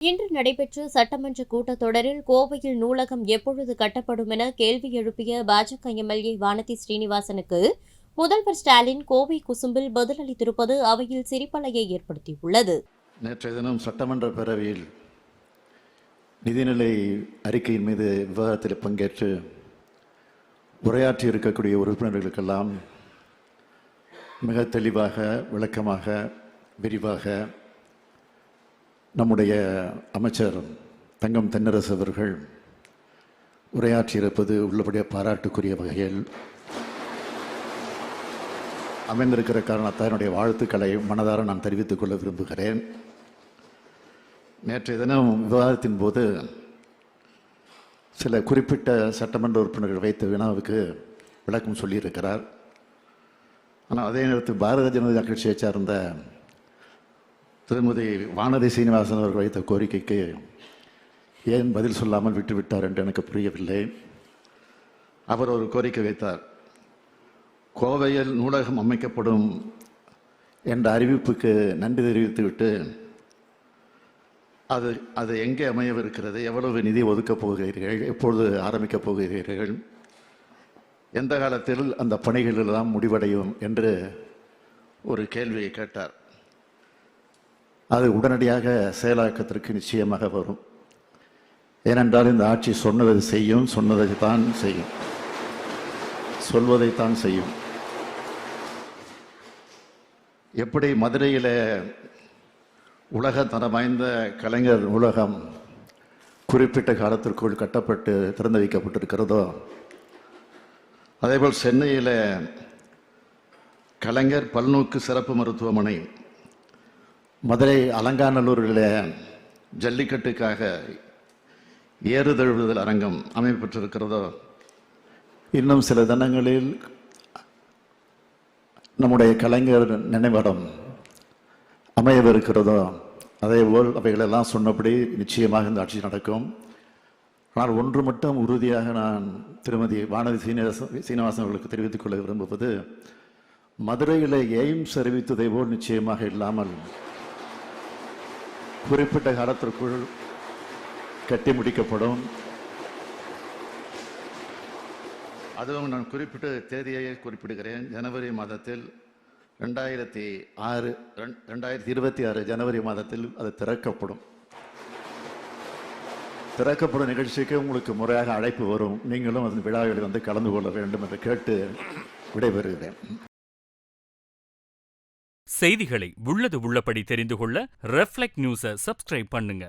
இன்று நடைபெற்ற சட்டமன்ற கூட்டத்தொடரில் கோவையில் நூலகம் எப்பொழுது கட்டப்படும் என கேள்வி எழுப்பிய பாஜக எம்எல்ஏ வானதி ஸ்ரீனிவாசனுக்கு முதல்வர் ஸ்டாலின் கோவை குசும்பில் பதிலளித்திருப்பது அவையில் சிரிப்பலையை ஏற்படுத்தியுள்ளது. நேற்றைய தினம் சட்டமன்ற பேரவையில் நிதிநிலை அறிக்கையின் மீது விவாதத்தில் பங்கேற்று உரையாற்றி இருக்கக்கூடிய உறுப்பினர்களுக்கெல்லாம் மிக தெளிவாக, விளக்கமாக, விரிவாக நம்முடைய அமைச்சர் தங்கம் தென்னரசு அவர்கள் உரையாற்றியிருப்பது உள்ளபடியே பாராட்டுக்குரிய வகையில் அமைந்திருக்கிற காரணத்தால் என்னுடைய வாழ்த்துக்களை மனதார நான் தெரிவித்துக் கொள்ள விரும்புகிறேன். நேற்றைய தினம் விவாதத்தின் போது சில குறிப்பிட்ட சட்டமன்ற உறுப்பினர்கள் வைத்த வினாவுக்கு விளக்கம் சொல்லியிருக்கிறார். ஆனால் அதே நேரத்தில் பாரதிய ஜனதா கட்சியை சார்ந்த திருமதி வானதி சீனிவாசன் அவர்கள் வைத்த கோரிக்கைக்கு ஏன் பதில் சொல்லாமல் விட்டுவிட்டார் என்று எனக்கு புரியவில்லை. அவர் ஒரு கோரிக்கை வைத்தார். கோவையில் நூலகம் அமைக்கப்படும் என்ற அறிவிப்புக்கு நன்றி தெரிவித்துவிட்டு அது எங்கே அமையவிருக்கிறது, எவ்வளவு நிதி ஒதுக்கப் போகிறீர்கள், எப்பொழுது ஆரம்பிக்கப் போகிறீர்கள், எந்த காலத்தில் அந்த பணிகள் எல்லாம் முடிவடையும் என்று ஒரு கேள்வியை கேட்டார். அது உடனடியாக செயலாக்கத்திற்கு நிச்சயமாக வரும். ஏனென்றால் இந்த ஆட்சி சொன்னதை செய்யும், சொன்னதைத்தான் செய்யும், சொல்வதைத்தான் செய்யும். எப்படி மதுரையில் உலக தரம் வாய்ந்த கலைஞர் நூலகம் குறிப்பிட்ட காலத்திற்குள் கட்டப்பட்டு திறந்து வைக்கப்பட்டிருக்கிறதோ, அதேபோல் சென்னையில் கலைஞர் பல்நோக்கு சிறப்பு மருத்துவமனை, மதுரை அலங்காநல்லூரில் ஜல்லிக்கட்டுக்காக ஏறுதழுவுதல் அரங்கம் அமைப்பட்டிருக்கிறதோ, இன்னும் சில தினங்களில் நம்முடைய கலைஞர் நினைவிடம் அமையவிருக்கிறதோ, அதேபோல் அவைகளெல்லாம் சொன்னபடி நிச்சயமாக இந்த ஆட்சி நடக்கும். ஆனால் ஒன்று மட்டும் உறுதியாக நான் திருமதி வானதி சீனிவாசன் அவர்களுக்கு தெரிவித்துக் கொள்ள விரும்புவது, மதுரையில் எய்ம்ஸ் அறிவித்ததை போல் நிச்சயமாக இல்லாமல் குறிப்பிட்ட காலத்திற்குள் கட்டி முடிக்கப்படும். அதுவும் நான் குறிப்பிட்ட தேதியை குறிப்பிடுகிறேன். ஜனவரி மாதத்தில் 2026 ஜனவரி மாதத்தில் அது திறக்கப்படும். திறக்கப்படும் நிகழ்ச்சிக்கு உங்களுக்கு முறையாக அழைப்பு வரும். நீங்களும் அதன் விழாவில் வந்து கலந்து கொள்ள வேண்டும் என்று கேட்டு விடைபெறுகிறேன். செய்திகளை உள்ளது உள்ளபடி தெரிந்து கொள்ள ரெஃப்ளெக்ட் நியூஸை சப்ஸ்கிரைப் பண்ணுங்க.